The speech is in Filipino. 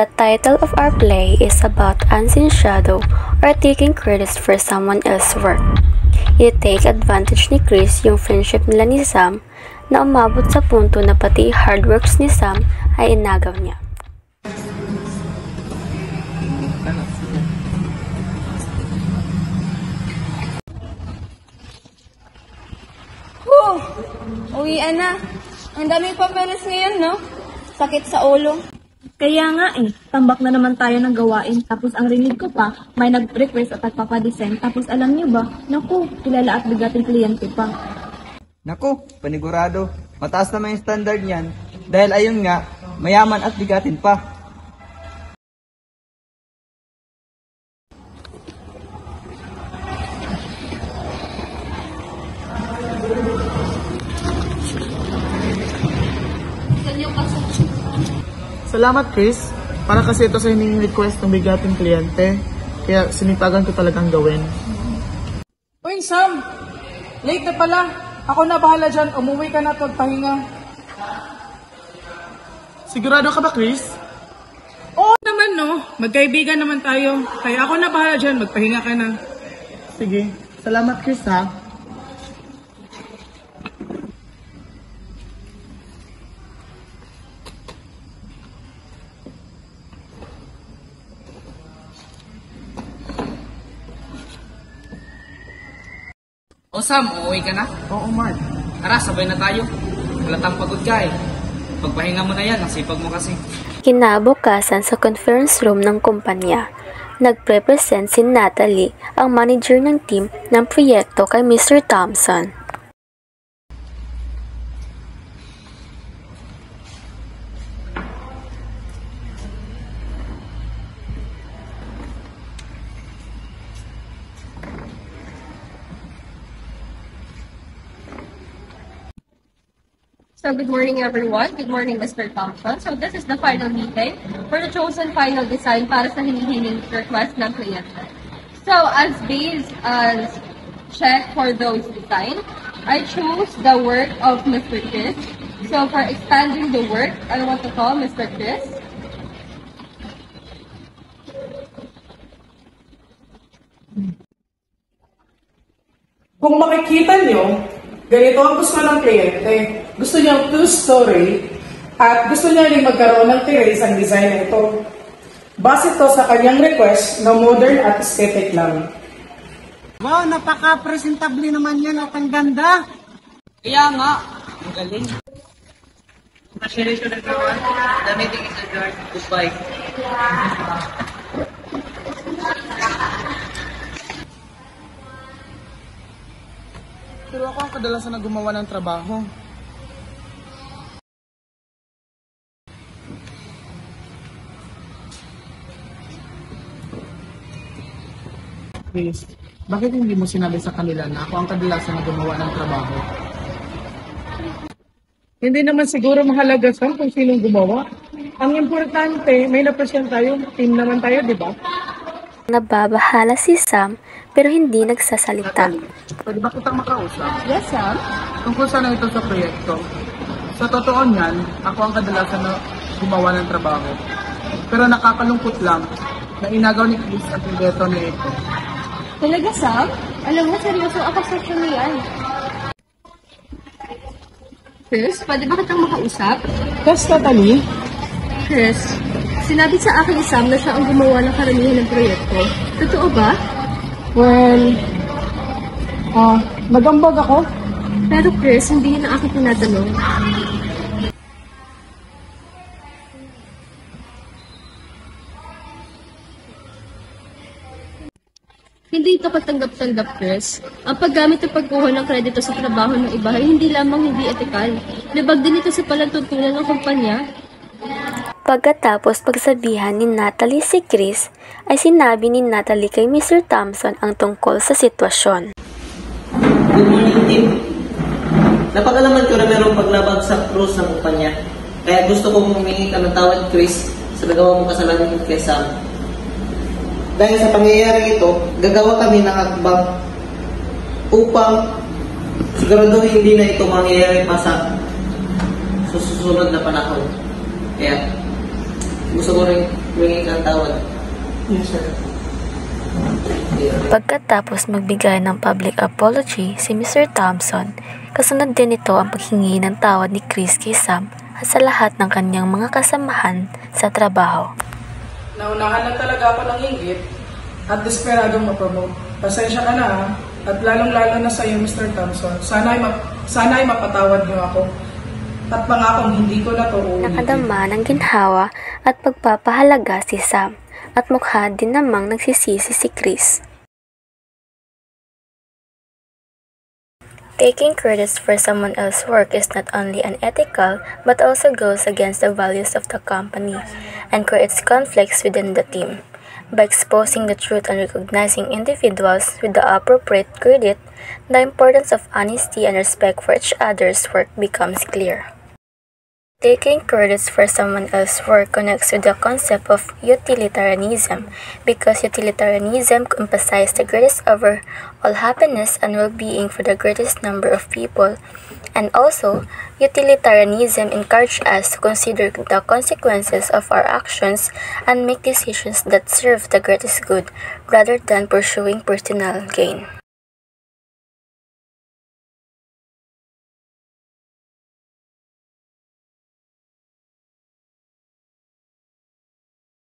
The title of our play is about unseen shadow or taking credit for someone else's work. I-take advantage ni Chris yung friendship nila ni Sam na umabot sa punto na pati hard works ni Sam ay inagaw niya. Uwian na. Ang daming papeles ngayon, no? Sakit sa ulo. Kaya nga tambak na naman tayo ng gawain. Tapos ang rinig ko pa, may nag-request at nagpapadesign. Tapos alam niyo ba, naku, kilala at bigating kliyente pa. Naku, panigurado. Mataas naman yung standard niyan. Dahil ayun nga, mayaman at bigatin pa. Salamat, Chris. Para kasi ito sa hiningin request ng bigating kliyente. Kaya sinipagan ko talagang gawin. Uy, Sam! Late na pala. Ako na bahala dyan. Umuwi ka na at magpahinga. Sigurado ka ba, Chris? Oo naman, no? Magkaibigan naman tayo. Kaya ako na bahala dyan. Magpahinga ka na. Sige. Salamat, Chris, ha? O Sam, uuwi ka na? Oo, Mark. Tara, sabay na tayo. Halatang pagod ka eh. Pagpahinga mo na yan, ang sipag mo kasi. Kinabukasan sa conference room ng kumpanya, nagpre-present si Natalie, ang manager ng team ng proyekto kay Mr. Thompson. So good morning everyone. Good morning Mr. Thompson. So this is the final meeting for the chosen final design para sa hinihiling request ng kliyente. So as base as check for those design, I chose the work of Mr. Chris. So for expanding the work, I want to call Mr. Chris. Kung makikita nyo, ganito ang gusto ng kliyente. Gusto niya two-story at gusto niya rin magkaroon ng terrace ang design na ito. Base ito sa kanyang request na modern at aesthetic lang. Wow, napaka-presentable naman yan at ang ganda. Kaya nga, ang galing. Congratulations everyone. The meeting is adjourned. Goodbye. Pero ako ang kadalasan na gumawa ng trabaho. Chris, bakit hindi mo sinabi sa kanila na ako ang kadalasan na gumawa ng trabaho? Hindi naman siguro mahalaga Sam kung sinong gumawa. Ang importante, may na-present tayo, team naman tayo, di ba? Nababahala si Sam pero hindi nagsasalita. Pwede ba kitang makausap? Yes, Sam. Tungkol sana ito sa proyekto. Sa totoo niyan, ako ang kadalasan na gumawa ng trabaho. Pero nakakalungkot lang na inagaw ni Chris ang proyekto na ito. Talaga, Sam? Alam mo, seryoso ako sa yan. Chris, pwede ba kitang makausap? Yes, Natalie. Chris, sinabi sa akin ni Sam na siya ang gumawa ng karamihan ng proyekto. Totoo ba? Well, nagambag ako. Pero Chris, hindi yun ang aking tinatanong. Hindi ito katanggap-tanggap, Chris. Ang paggamit at pagkuha ng kredito sa trabaho ng iba ay hindi lamang hindi etikal. Labag din ito sa palatuntunan ng kumpanya. Pagkatapos pagsabihan ni Natalie si Chris, ay sinabi ni Natalie kay Mr. Thompson ang tungkol sa sitwasyon. Good morning, team. Napag-alaman ko na mayroong paglabag sa cruise ng kumpanya. Kaya gusto kong humingi ka ng tawad, Chris, sa nagawa mong kasalanan kay Sam. Dahil sa pangyayari ito, gagawa kami ng hakbang upang siguraduhin hindi na ito mangyayari pa sa susunod na panahon. Kaya gusto ko rin humingi ka ng tawad. Yes, sir. Pagkatapos magbigay ng public apology si Mr. Thompson, kasunod din ito ang paghingi ng tawad ni Chris kay Sam at sa lahat ng kanyang mga kasamahan sa trabaho. Naunahan lang talaga ako ng inggit at desperadong mapromote. Pasensya ka na ha. At lalong-lalo na sa iyo, Mr. Thompson. Sana ay mapatawad niyo ako. At pangakong hindi ko na to uulitin. Nakadama ng ginhawa at pagpapahalaga si Sam at mukha din namang nagsisisi si Chris. Taking credit for someone else's work is not only unethical but also goes against the values of the company and creates conflicts within the team. By exposing the truth and recognizing individuals with the appropriate credit, the importance of honesty and respect for each other's work becomes clear. Taking credits for someone else's work connects with the concept of utilitarianism because utilitarianism emphasizes the greatest overall happiness and well-being for the greatest number of people, and also utilitarianism encourages us to consider the consequences of our actions and make decisions that serve the greatest good rather than pursuing personal gain.